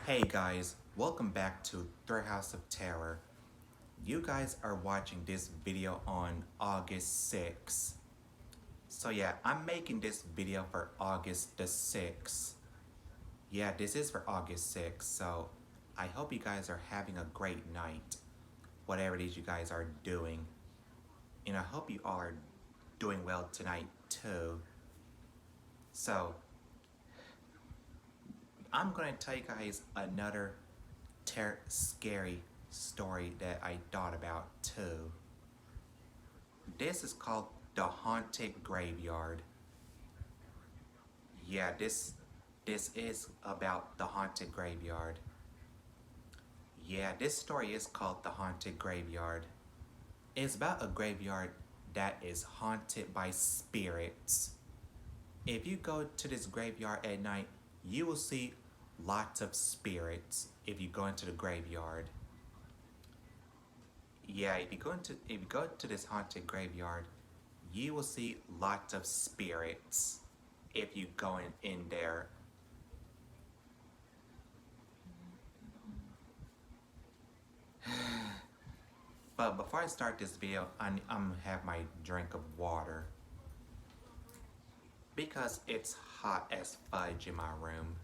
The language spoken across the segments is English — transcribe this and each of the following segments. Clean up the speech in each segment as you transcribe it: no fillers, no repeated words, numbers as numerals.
Hey guys, welcome back to Third House of Terror. You guys are watching this video on August 6th. So yeah, I'm making this video for August the 6th. Yeah, this is for August 6th, so I hope you guys are having a great night, whatever it is you guys are doing. And I hope you all are doing well tonight too. So, I'm gonna tell you guys another scary story that I thought about too. This is called The Haunted Graveyard. Yeah, this is about the haunted graveyard. Yeah, this story is called The Haunted Graveyard. It's about a graveyard that is haunted by spirits. If you go to this graveyard at night, you will see lots of spirits if you go into the graveyard. Yeah, if you go to this haunted graveyard, you will see lots of spirits if you go in there. But before I start this video, I'm gonna have my drink of water because it's hot as fudge in my room.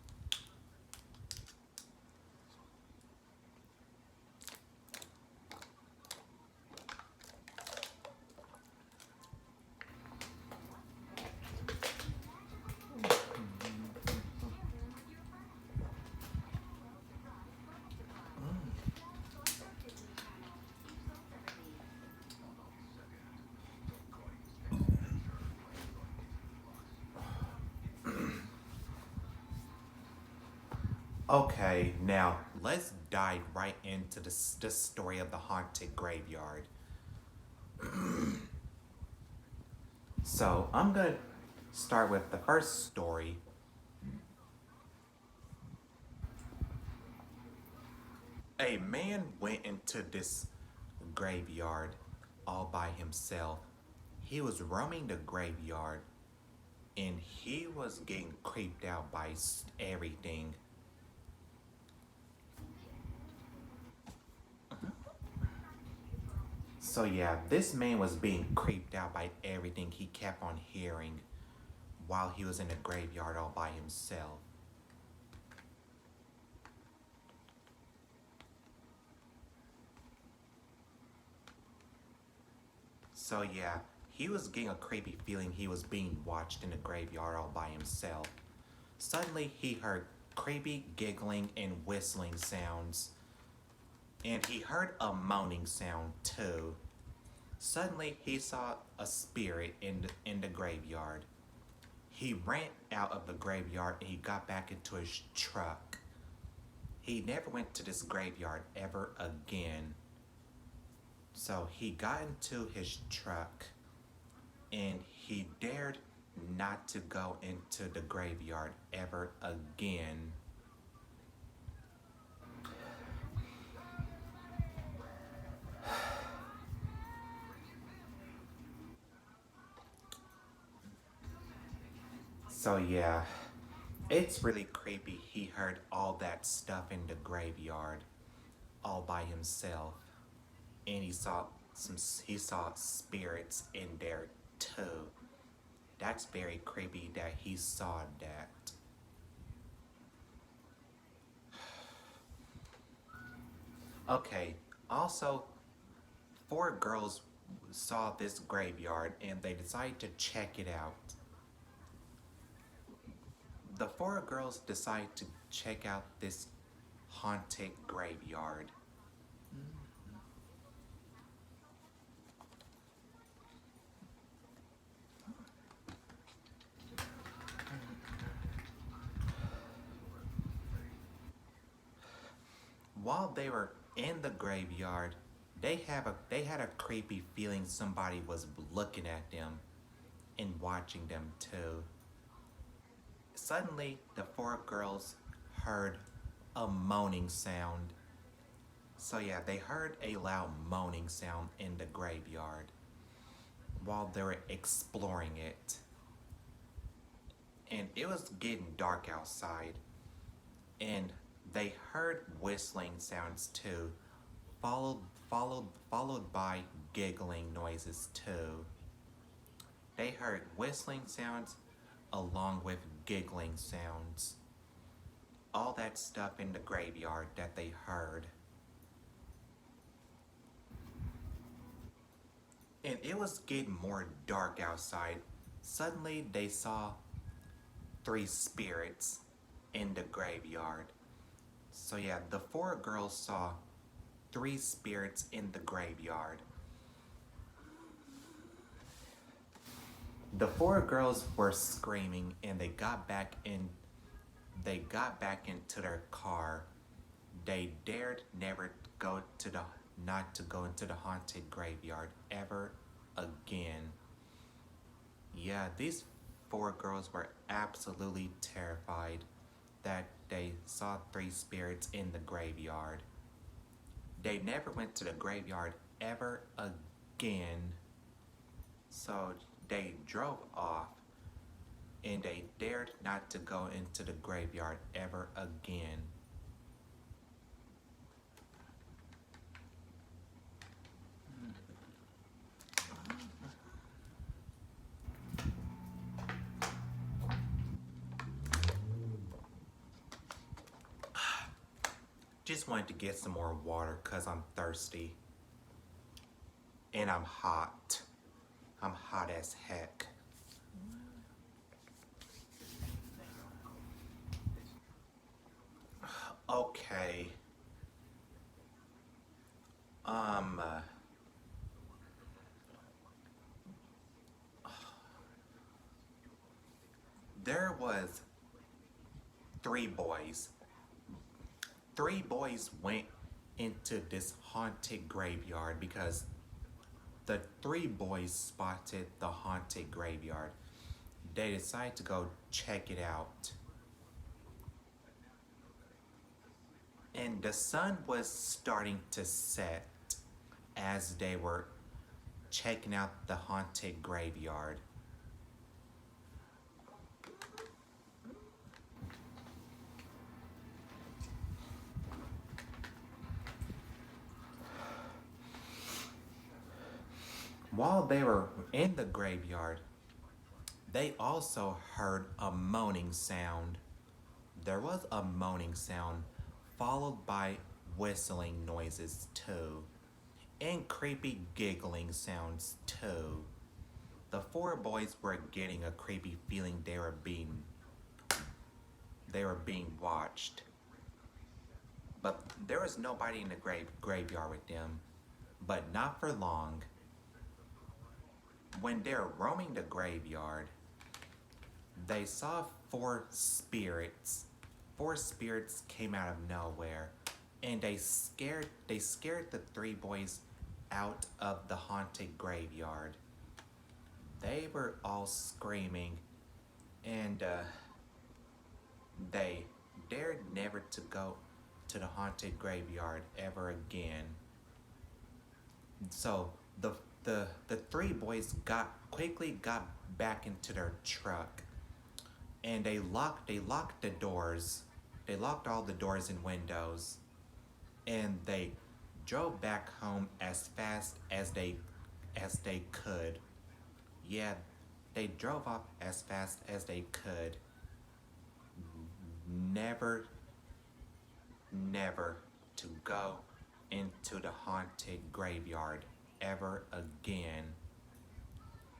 Okay, now let's dive right into the story of the haunted graveyard. So I'm gonna start with the first story. A man went into this graveyard all by himself. He was roaming the graveyard and he was getting creeped out by everything. So yeah, this man was being creeped out by everything he kept on hearing while he was in the graveyard all by himself. So yeah, he was getting a creepy feeling he was being watched in the graveyard all by himself. Suddenly he heard creepy giggling and whistling sounds. And he heard a moaning sound too. Suddenly he saw a spirit in the graveyard. He ran out of the graveyard and he got back into his truck. He never went to this graveyard ever again. So he got into his truck and he dared not to go into the graveyard ever again. So yeah, it's really creepy. He heard all that stuff in the graveyard all by himself. And he saw spirits in there too. That's very creepy that he saw that. Okay, also, four girls saw this graveyard and they decided to check it out. The four girls decided to check out this haunted graveyard. While they were in the graveyard, they had a creepy feeling somebody was looking at them and watching them too. Suddenly, the four girls heard a moaning sound. So yeah, they heard a loud moaning sound in the graveyard while they were exploring it. And it was getting dark outside. And They heard whistling sounds too, followed followed by giggling noises too. They heard whistling sounds along with giggling sounds. All that stuff in the graveyard that they heard. And it was getting more dark outside. Suddenly they saw three spirits in the graveyard. So yeah, the four girls saw three spirits in the graveyard. The four girls were screaming and they got back into their car. They dared never go to the not to go into the haunted graveyard ever again. Yeah, these four girls were absolutely terrified that they saw three spirits in the graveyard. They never went to the graveyard ever again. So they drove off and they dared not to go into the graveyard ever again. Just wanted to get some more water because I'm thirsty. And I'm hot. I'm hot as heck. Okay. There was three boys. Three boys went into this haunted graveyard because the three boys spotted the haunted graveyard. They decided to go check it out. And the sun was starting to set as they were checking out the haunted graveyard. While they were in the graveyard, they also heard a moaning sound. There was a moaning sound followed by whistling noises too, and creepy giggling sounds too. The four boys were getting a creepy feeling they were being watched. But there was nobody in the graveyard with them, but not for long. When they're roaming the graveyard, they saw four spirits. Four spirits came out of nowhere, and they scared the three boys out of the haunted graveyard. They were all screaming, and they dared never to go to the haunted graveyard ever again. So the three boys quickly got back into their truck, and they locked the doors. They locked all the doors and windows, and they drove back home as fast as they could. Yeah, they drove off as fast as they could. Never to go into the haunted graveyard ever again.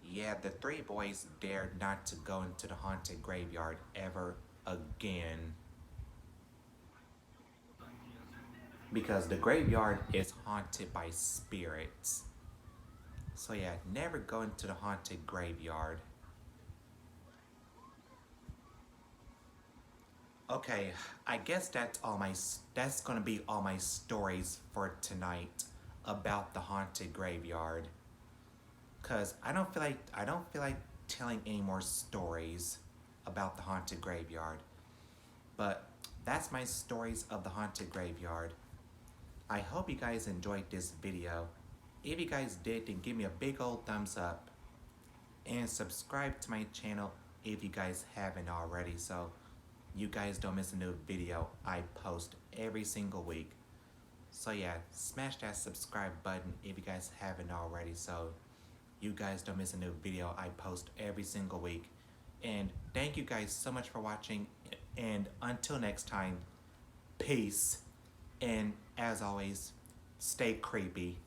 Yeah, the three boys dared not to go into the haunted graveyard ever again. Because the graveyard is haunted by spirits. So yeah, never go into the haunted graveyard. Okay, I guess that's gonna be all my stories for tonight about the haunted graveyard. Cause I don't feel like telling any more stories about the haunted graveyard. But that's my stories of the haunted graveyard. I hope you guys enjoyed this video. If you guys did, then give me a big old thumbs up and subscribe to my channel if you guys haven't already. So you guys don't miss a new video I post every single week. So yeah, smash that subscribe button if you guys haven't already, so you guys don't miss a new video I post every single week. And thank you guys so much for watching, and until next time, peace, and as always, stay creepy.